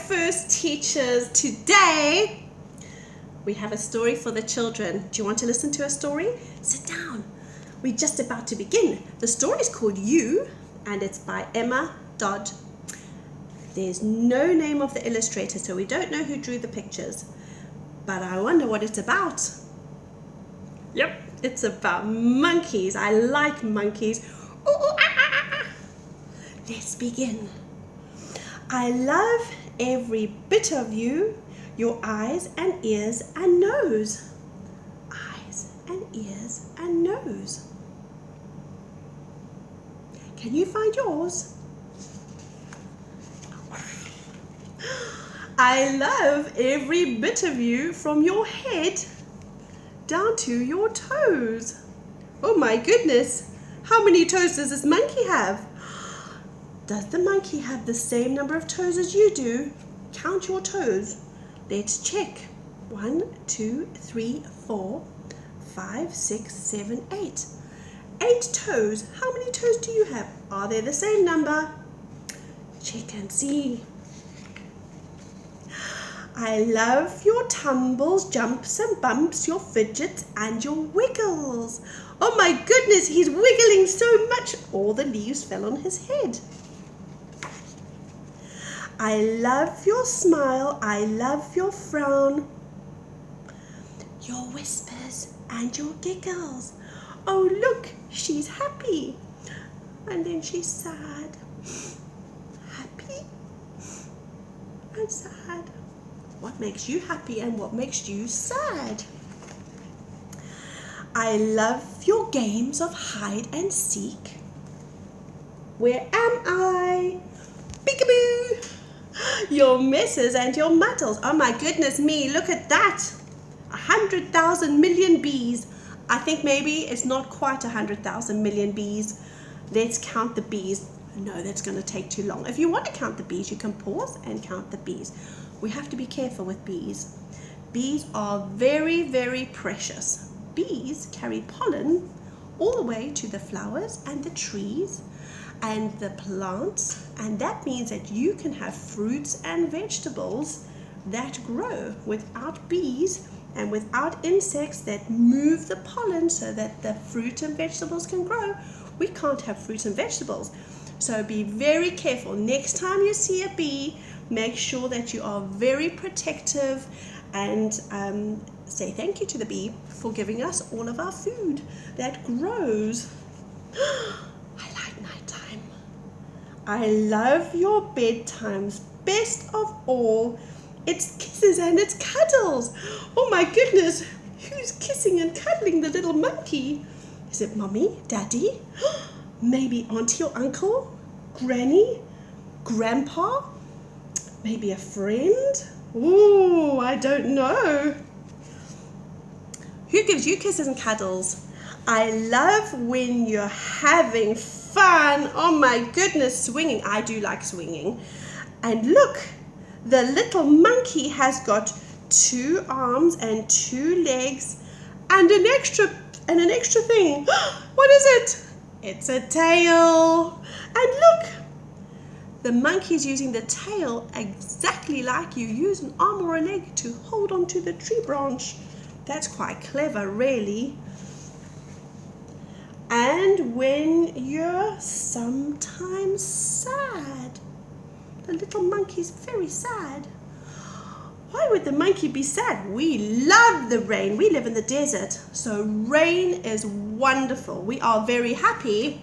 first teachers. Today we have a story for the children. Do you want to listen to a story? Sit down. We're just about to begin. The story is called You and it's by Emma Dodd. There's no name of the illustrator, so we don't know who drew the pictures. But I wonder what it's about. Yep, it's about monkeys. I like monkeys. Ooh, ooh, ah, ah, ah. Let's begin. I love every bit of you, your eyes and ears and nose. Eyes and ears and nose. Can you find yours? I love every bit of you from your head down to your toes. Oh my goodness, how many toes does this monkey have? Does the monkey have the same number of toes as you do? Count your toes. Let's check. 1, 2, 3, 4, 5, 6, 7, 8. 8 toes. How many toes do you have? Are they the same number? Check and see. I love your tumbles, jumps and bumps, your fidgets and your wiggles. Oh my goodness, he's wiggling so much, all the leaves fell on his head. I love your smile, I love your frown, your whispers and your giggles. Oh look, she's happy and then she's sad. Happy and sad. What makes you happy and what makes you sad? I love your games of hide and seek. Where am I? Peekaboo! Your messes and your muddles. Oh my goodness me, look at that. 100,000 million bees. I think maybe it's not quite 100,000 million bees. Let's count the bees. No, that's going to take too long. If you want to count the bees, you can pause and count the bees. We have to be careful with bees. Bees are very, very precious. Bees carry pollen all the way to the flowers and the trees and the plants, and that means that you can have fruits and vegetables that grow. Without bees and without insects that move the pollen so that the fruit and vegetables can grow, we can't have fruits and vegetables. So be very careful. Next time you see a bee, make sure that you are very protective and say thank you to the bee for giving us all of our food that grows. I like nighttime. I love your bedtimes. Best of all, it's kisses and it's cuddles. Oh my goodness, who's kissing and cuddling the little monkey? Is it mommy, daddy? Maybe auntie or uncle, granny, grandpa, maybe a friend? Ooh, I don't know. Who gives you kisses and cuddles? I love when you're having fun. Oh my goodness, swinging. I do like swinging. And look, the little monkey has got 2 arms and 2 legs and an extra thing. What is it? It's a tail. And look, the monkey's using the tail exactly like you use an arm or a leg to hold onto the tree branch. That's quite clever, really. And when you're sometimes sad, the little monkey's very sad. Why would the monkey be sad? We love the rain. We live in the desert, so rain is wonderful. We are very happy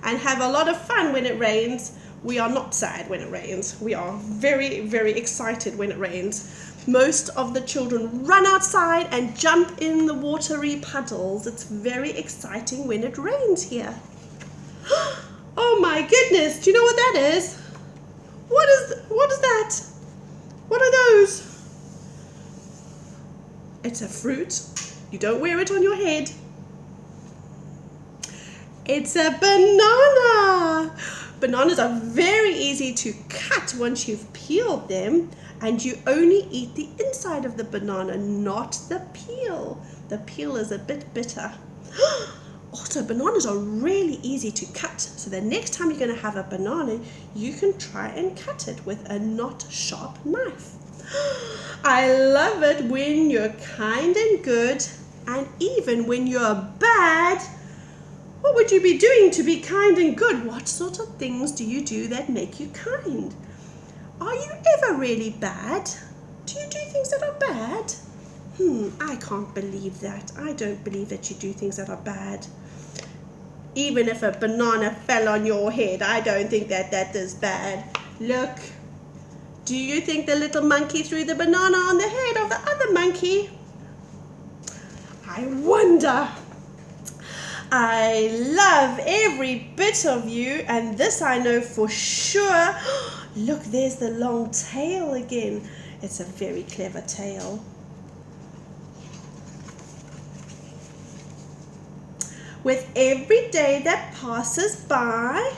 and have a lot of fun when it rains. We are not sad when it rains. We are very, very excited when it rains. Most of the children run outside and jump in the watery puddles. It's very exciting when it rains here. Oh my goodness, do you know what that is? What is that? What are those? It's a fruit. You don't wear it on your head. It's a banana. Bananas are very easy to cut once you've peeled them, and you only eat the inside of the banana, not the peel. The peel is a bit bitter. Also, bananas are really easy to cut. So the next time you're going to have a banana, you can try and cut it with a not sharp knife. I love it when you're kind and good, and even when you're bad. What would you be doing to be kind and good? What sort of things do you do that make you kind? Are you ever really bad? Do you do things that are bad? I can't believe that. I don't believe that you do things that are bad. Even if a banana fell on your head, I don't think that is bad. Look, do you think the little monkey threw the banana on the head of the other monkey? I wonder. I love every bit of you, and this I know for sure. Look, there's the long tail again. It's a very clever tail. With every day that passes by,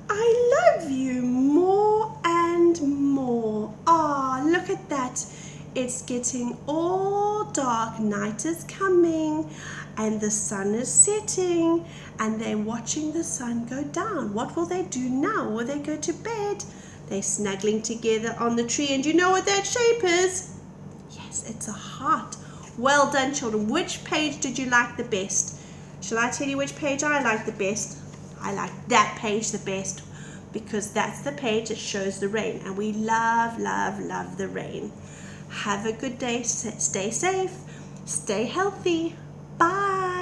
I love you more and more. Ah, look at that. It's getting all dark. Night is coming and the sun is setting, and they're watching the sun go down. What will they do now? Will they go to bed? They're snuggling together on the tree, and you know what that shape is? Yes, it's a heart. Well done, children. Which page did you like the best? Shall I tell you which page I like the best? I like that page the best, because that's the page that shows the rain, and we love, love, love the rain. Have a good day. Stay safe. Stay healthy. Bye.